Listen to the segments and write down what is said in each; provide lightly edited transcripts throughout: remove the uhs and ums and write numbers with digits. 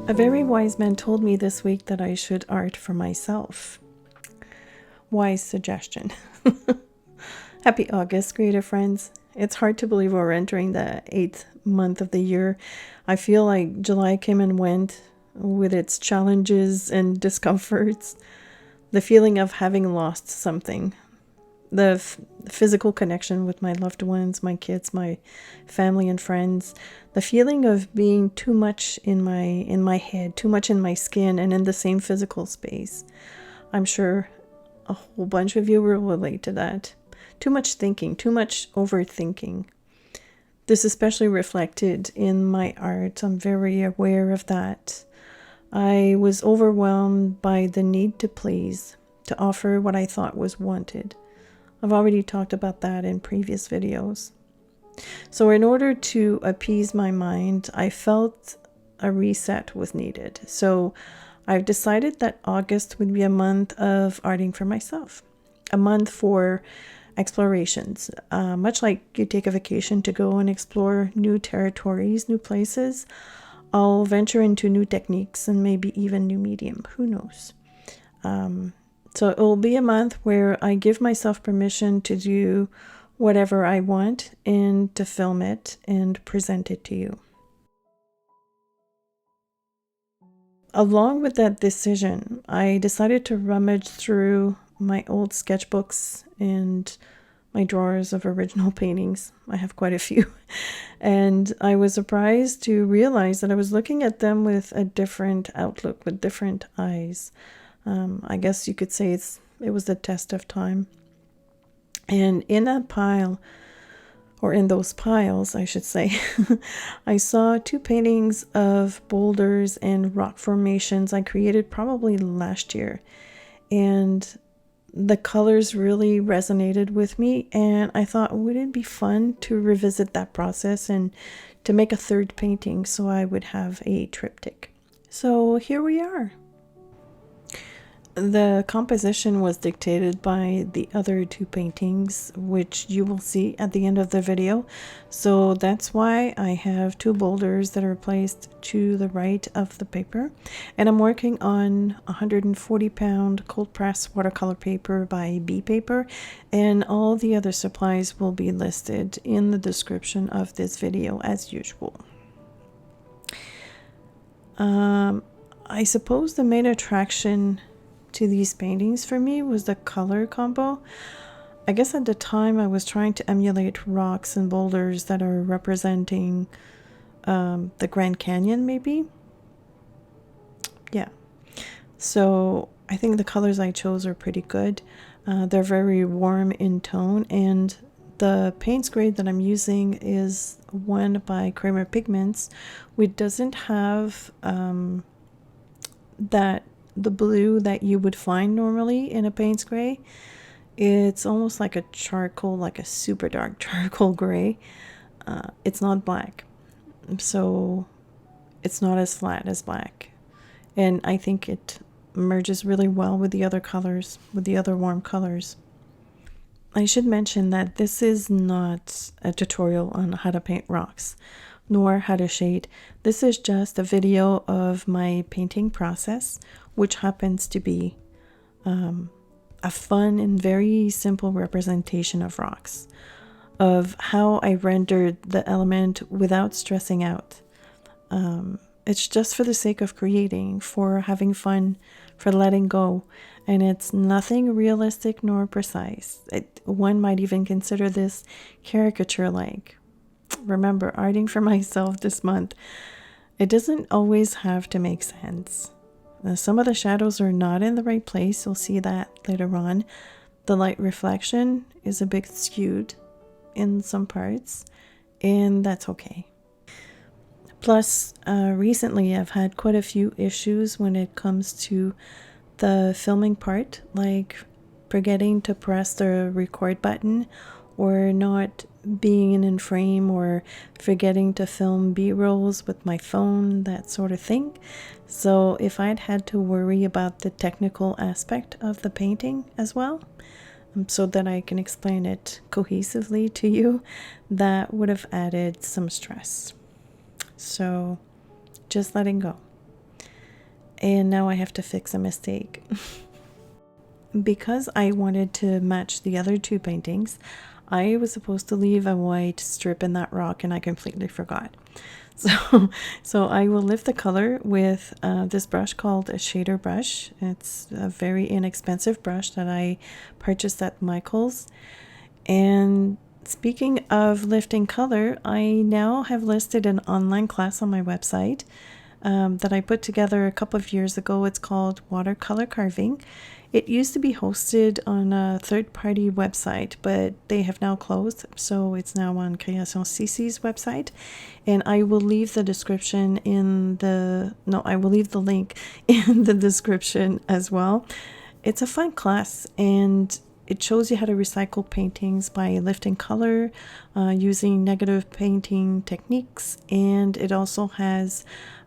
A very wise man told me this week that I should art for myself. Wise suggestion. Happy August, creative friends. It's hard to believe we're entering the 8th month of the year. I feel like July came and went with its challenges and discomforts. The feeling of having lost something. The physical connection with my loved ones, my kids, my family and friends. The feeling of being too much in my head, too much in my skin and in the same physical space. I'm sure a whole bunch of you will relate to that. Too much thinking, too much overthinking. This especially reflected in my art. I'm very aware of that. I was overwhelmed by the need to please, to offer what I thought was wanted. I've already talked about that in previous videos. So in order to appease my mind, I felt a reset was needed. So I've decided that August would be a month of arting for myself. A month for explorations. Much like you take a vacation to go and explore new territories, new places, I'll venture into new techniques and maybe even new medium. Who knows? So it will be a month where I give myself permission to do whatever I want and to film it and present it to you. Along with that decision, I decided to rummage through my old sketchbooks and my drawers of original paintings. I have quite a few. And I was surprised to realize that I was looking at them with a different outlook, with different eyes. I guess you could say it was the test of time. And in that pile, or in those piles, I should say, I saw two paintings of boulders and rock formations I created probably last year. And the colors really resonated with me. And I thought, would it be fun to revisit that process and to make a third painting so I would have a triptych? So here we are. The composition was dictated by the other two paintings, which you will see at the end of the video. So that's why I have two boulders that are placed to the right of the paper. And I'm working on 140-pound cold press watercolor paper by B Paper. And all the other supplies will be listed in the description of this video as usual. I suppose the main attraction to these paintings for me was the color combo. I guess at the time I was trying to emulate rocks and boulders that are representing the Grand Canyon, maybe. Yeah. So I think the colors I chose are pretty good. They're very warm in tone, and the paints grade that I'm using is one by Kremer Pigments, which doesn't have the blue that you would find normally in a paints gray. It's almost like a charcoal, like a super dark charcoal gray. It's not black, so it's not as flat as black, and I think it merges really well with the other colors, with the other warm colors. I should mention that this is not a tutorial on how to paint rocks nor how to shade. This is just a video of my painting process, which happens to be a fun and very simple representation of rocks, of how I rendered the element without stressing out. It's just for the sake of creating, for having fun, for letting go, and it's nothing realistic nor precise. One might even consider this caricature-like. Remember, arting for myself this month, it doesn't always have to make sense. Some of the shadows are not in the right place. You'll see that later on. The light reflection is a bit skewed in some parts, and that's okay. Plus, recently I've had quite a few issues when it comes to the filming part, like forgetting to press the record button, or not being in frame, or forgetting to film B-rolls with my phone, that sort of thing. So if I'd had to worry about the technical aspect of the painting as well, so that I can explain it cohesively to you, that would have added some stress. So just letting go. and now I have to fix a mistake. Because I wanted to match the other two paintings, I was supposed to leave a white strip in that rock, and I completely forgot. So I will lift the color with this brush called a shader brush. It's a very inexpensive brush that I purchased at Michael's. And speaking of lifting color, I now have listed an online class on my website that I put together a couple of years ago. It's called Watercolor Carving. It used to be hosted on a third-party website, but they have now closed, so it's now on Créations CeeCee's website. And I will leave the description in the... No, I will leave the link in the description as well. It's a fun class, and it shows you how to recycle paintings by lifting color, using negative painting techniques, and it also has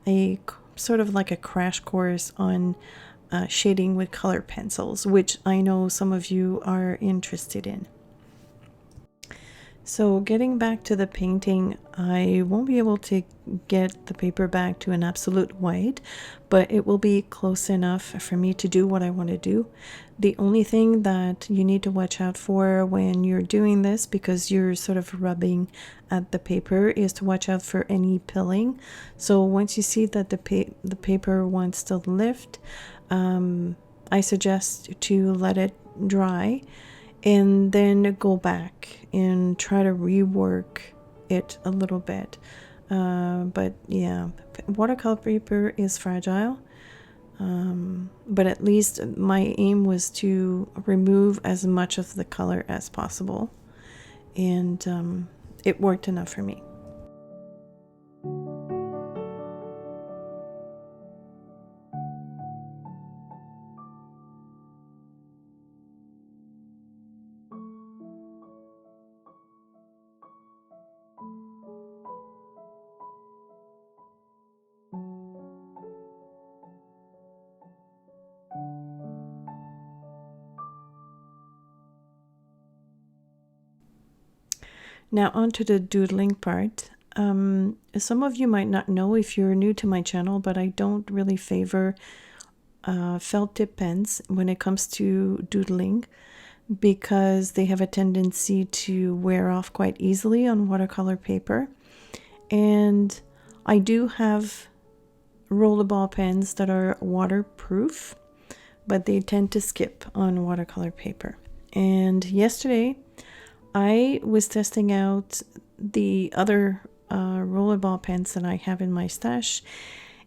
a sort of like a crash course on shading with color pencils, which I know some of you are interested in. So getting back to the painting, I won't be able to get the paper back to an absolute white, but it will be close enough for me to do what I want to do. The only thing that you need to watch out for when you're doing this, because you're sort of rubbing at the paper, is to watch out for any pilling. So once you see that the paper wants to lift, I suggest to let it dry and then go back and try to rework it a little bit. But yeah, watercolor paper is fragile. But at least my aim was to remove as much of the color as possible. And it worked enough for me. Now onto the doodling part. Some of you might not know if you're new to my channel, but I don't really favor felt tip pens when it comes to doodling, because they have a tendency to wear off quite easily on watercolor paper. And I do have rollerball pens that are waterproof, but they tend to skip on watercolor paper. And yesterday I was testing out the other rollerball pens that I have in my stash,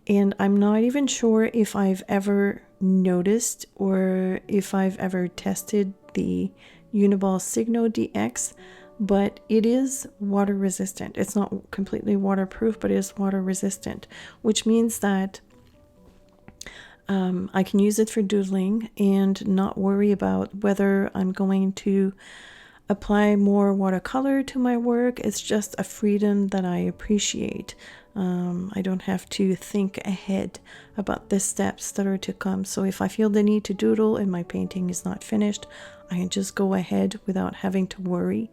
and I'm not even sure if I've ever noticed or if I've ever tested the Uni-ball Signo DX, but it is water resistant. It's not completely waterproof, but it is water resistant, which means that I can use it for doodling and not worry about whether I'm going to apply more watercolor to my work. It's just a freedom that I appreciate. I don't have to think ahead about the steps that are to come. So if I feel the need to doodle and my painting is not finished, I can just go ahead without having to worry.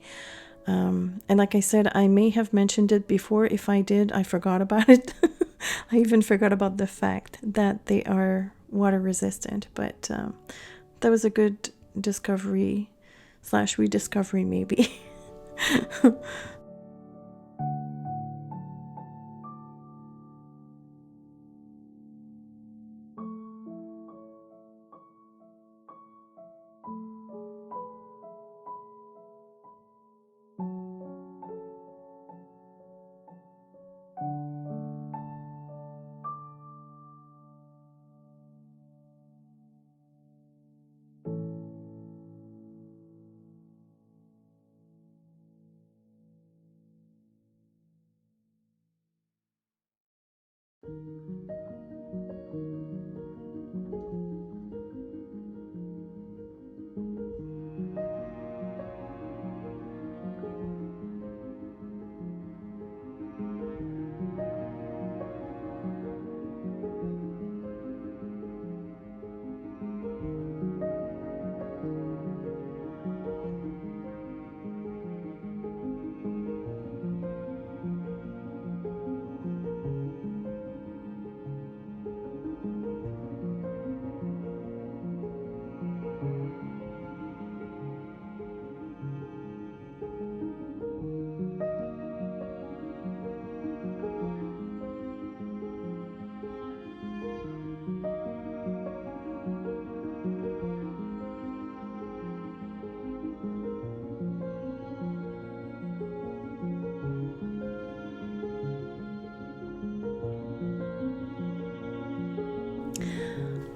And like I said, I may have mentioned it before. If I did, I forgot about it. I even forgot about the fact that they are water resistant, but that was a good discovery / rediscovery maybe.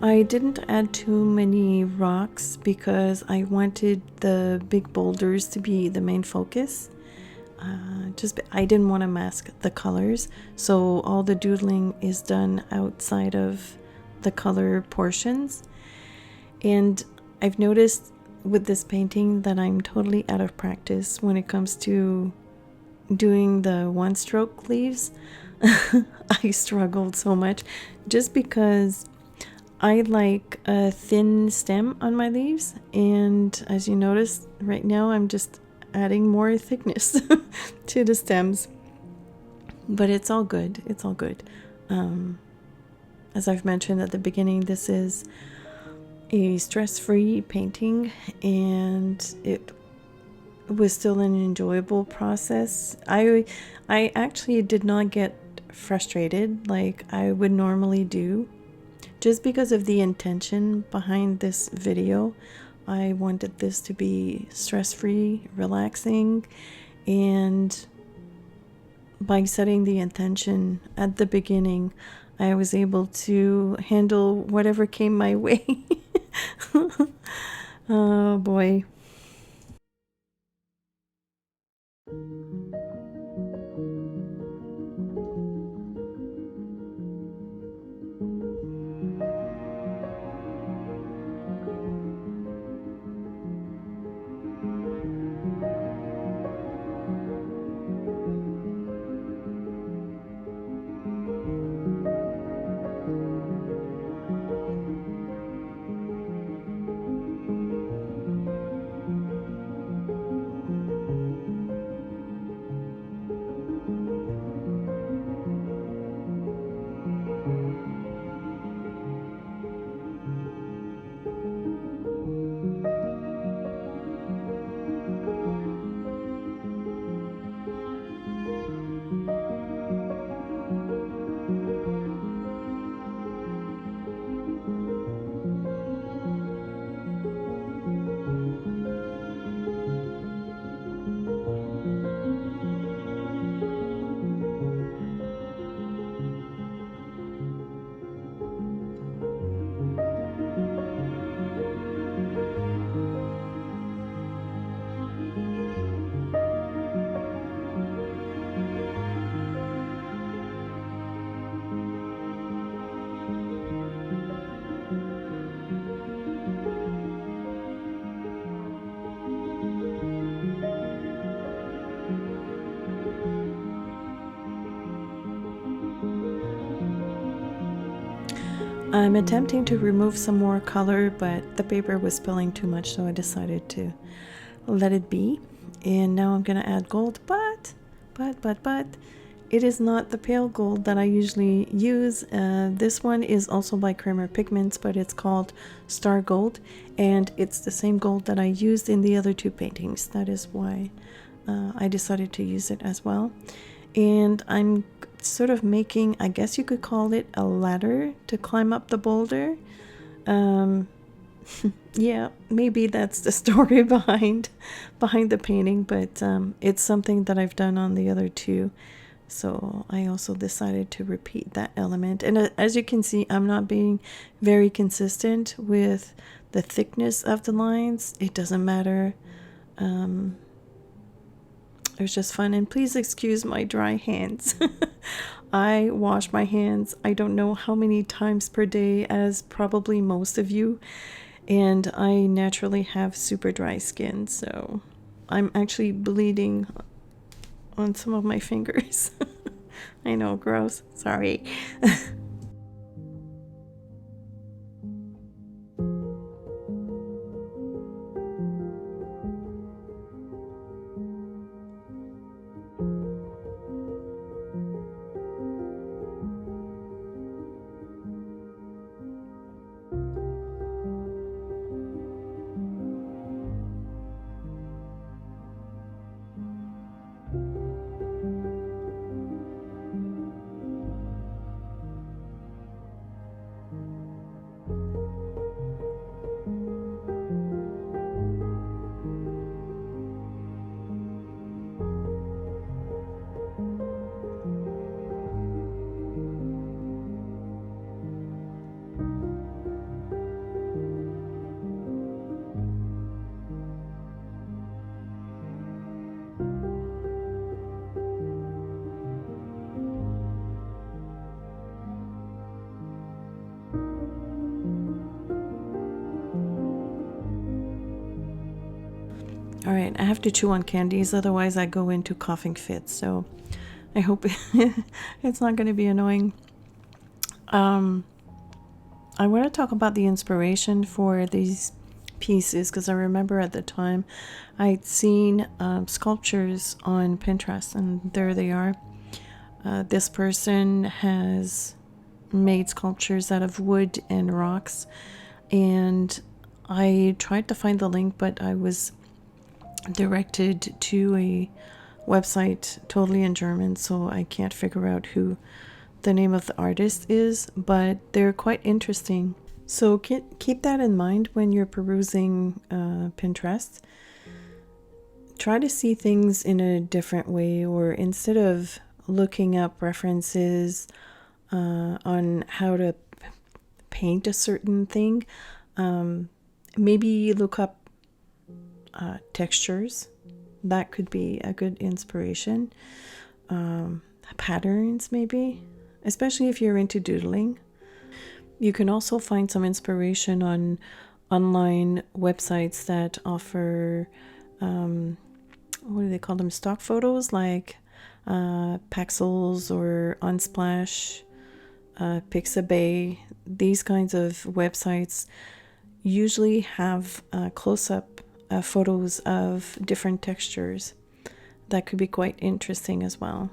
I didn't add too many rocks because I wanted the big boulders to be the main focus. I didn't want to mask the colors, so all the doodling is done outside of the color portions. And I've noticed with this painting that I'm totally out of practice when it comes to doing the one stroke leaves. I struggled so much just because I like a thin stem on my leaves, and as you notice right now I'm just adding more thickness to the stems, but it's all good. It's all good. As I've mentioned at the beginning, this is a stress-free painting, and it was still an enjoyable process. I actually did not get frustrated like I would normally do, just because of the intention behind this video. I wanted this to be stress-free, relaxing, and by setting the intention at the beginning, I was able to handle whatever came my way. Oh boy. I'm attempting to remove some more color, but the paper was spilling too much, so I decided to let it be. And now I'm gonna add gold, but it is not the pale gold that I usually use. This one is also by Kremer Pigments, but it's called Star Gold, and it's the same gold that I used in the other two paintings. That is why I decided to use it as well. And I'm sort of making, I guess you could call it a ladder to climb up the boulder. Yeah, maybe that's the story behind the painting, but it's something that I've done on the other two, so I also decided to repeat that element. And as you can see, I'm not being very consistent with the thickness of the lines. It doesn't matter. It was just fun, and please excuse my dry hands. I wash my hands I don't know how many times per day, as probably most of you, and I naturally have super dry skin, so I'm actually bleeding on some of my fingers. I know, gross, sorry. All right, I have to chew on candies, otherwise I go into coughing fits. So I hope it's not going to be annoying. I want to talk about the inspiration for these pieces because I remember at the time I'd seen sculptures on Pinterest, and there they are. This person has made sculptures out of wood and rocks, and I tried to find the link, but I was directed to a website totally in German, so I can't figure out who the name of the artist is, but they're quite interesting. So keep that in mind when you're perusing Pinterest. Try to see things in a different way, or instead of looking up references on how to paint a certain thing, maybe look up textures. That could be a good inspiration. Patterns, maybe, especially if you're into doodling. You can also find some inspiration on online websites that offer, what do they call them, stock photos, like Pexels or Unsplash, Pixabay. These kinds of websites usually have close-up photos of different textures. That could be quite interesting as well.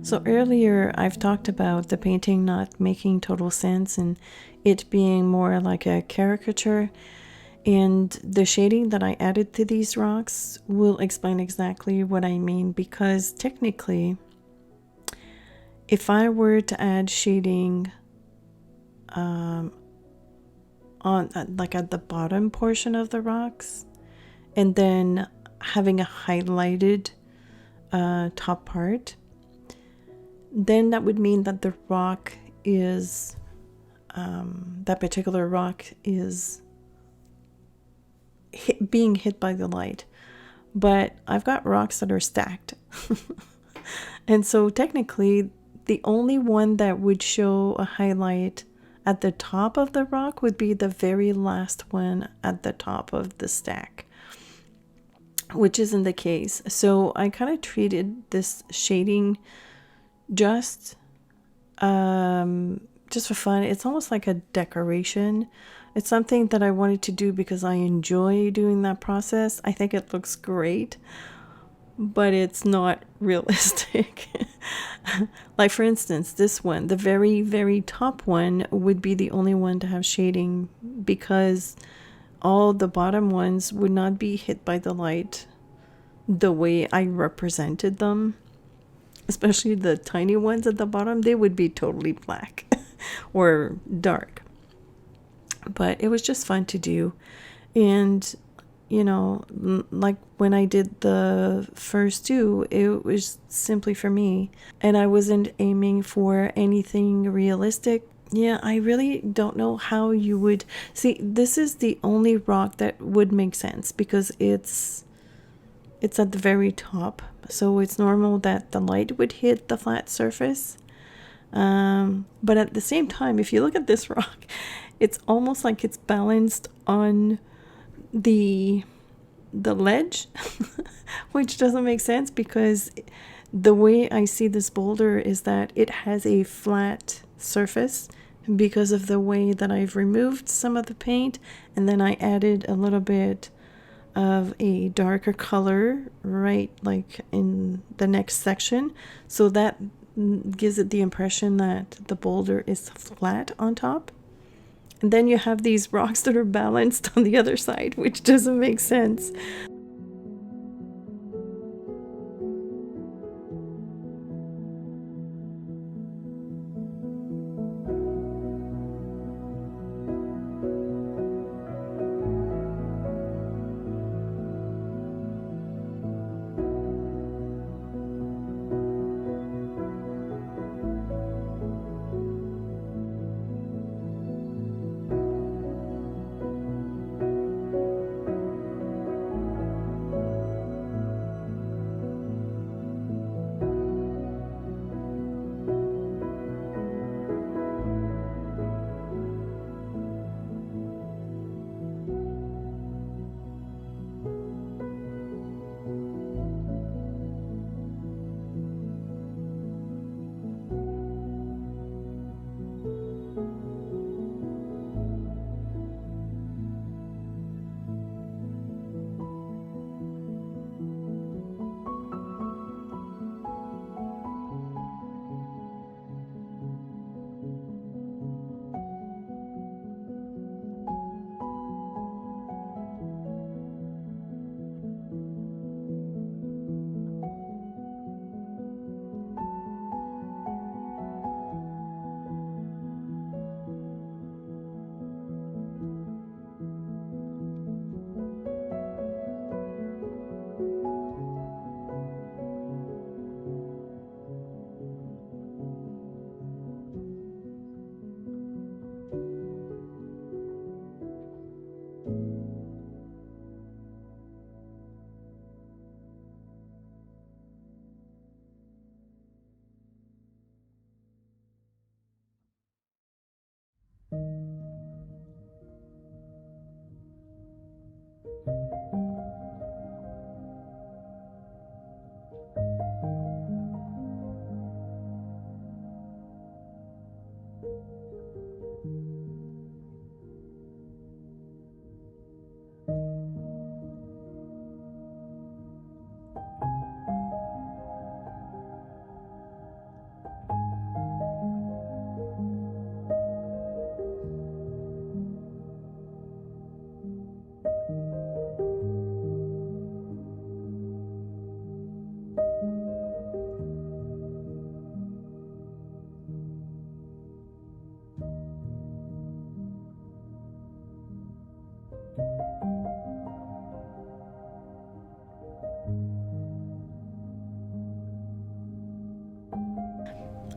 So earlier I've talked about the painting not making total sense and it being more like a caricature, and the shading that I added to these rocks will explain exactly what I mean, because technically if I were to add shading on like at the bottom portion of the rocks and then having a highlighted top part, then that would mean that the rock is, that particular rock is being hit by the light. But I've got rocks that are stacked. And so technically, the only one that would show a highlight at the top of the rock would be the very last one at the top of the stack, which isn't the case. So I kind of treated this shading just for fun. It's almost like a decoration. It's something that I wanted to do because I enjoy doing that process. I think it looks great, but it's not realistic. Like for instance, this one, the very, very top one would be the only one to have shading because all the bottom ones would not be hit by the light the way I represented them. Especially the tiny ones at the bottom, they would be totally black or dark. But it was just fun to do. And you know, like when I did the first two, it was simply for me. And I wasn't aiming for anything realistic. Yeah, I really don't know how you would... See, this is the only rock that would make sense because it's at the very top. So it's normal that the light would hit the flat surface. But at the same time, if you look at this rock, it's almost like it's balanced on the ledge, which doesn't make sense because the way I see this boulder is that it has a flat surface because of the way that I've removed some of the paint and then I added a little bit of a darker color right like in the next section, so that gives it the impression that the boulder is flat on top. And then you have these rocks that are balanced on the other side, which doesn't make sense.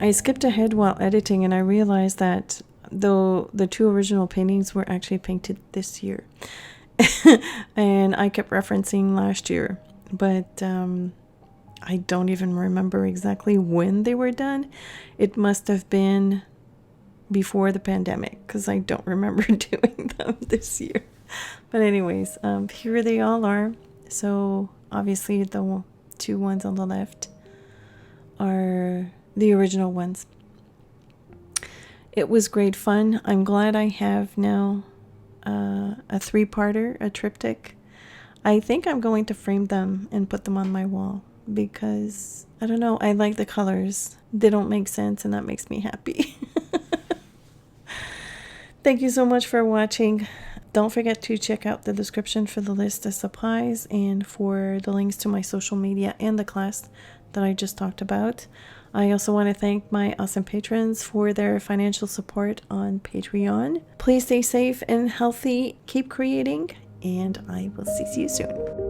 I skipped ahead while editing and I realized that though the 2 original paintings were actually painted this year. And I kept referencing last year, but I don't even remember exactly when they were done. It must have been before the pandemic because I don't remember doing them this year. But anyways, here they all are. So obviously the 2 ones on the left are the original ones. It was great fun. I'm glad I have now a 3-parter, a triptych. I think I'm going to frame them and put them on my wall because, I don't know, I like the colors. They don't make sense and that makes me happy. Thank you so much for watching. Don't forget to check out the description for the list of supplies and for the links to my social media and the class that I just talked about. I also want to thank my awesome patrons for their financial support on Patreon. Please stay safe and healthy, keep creating, and I will see you soon.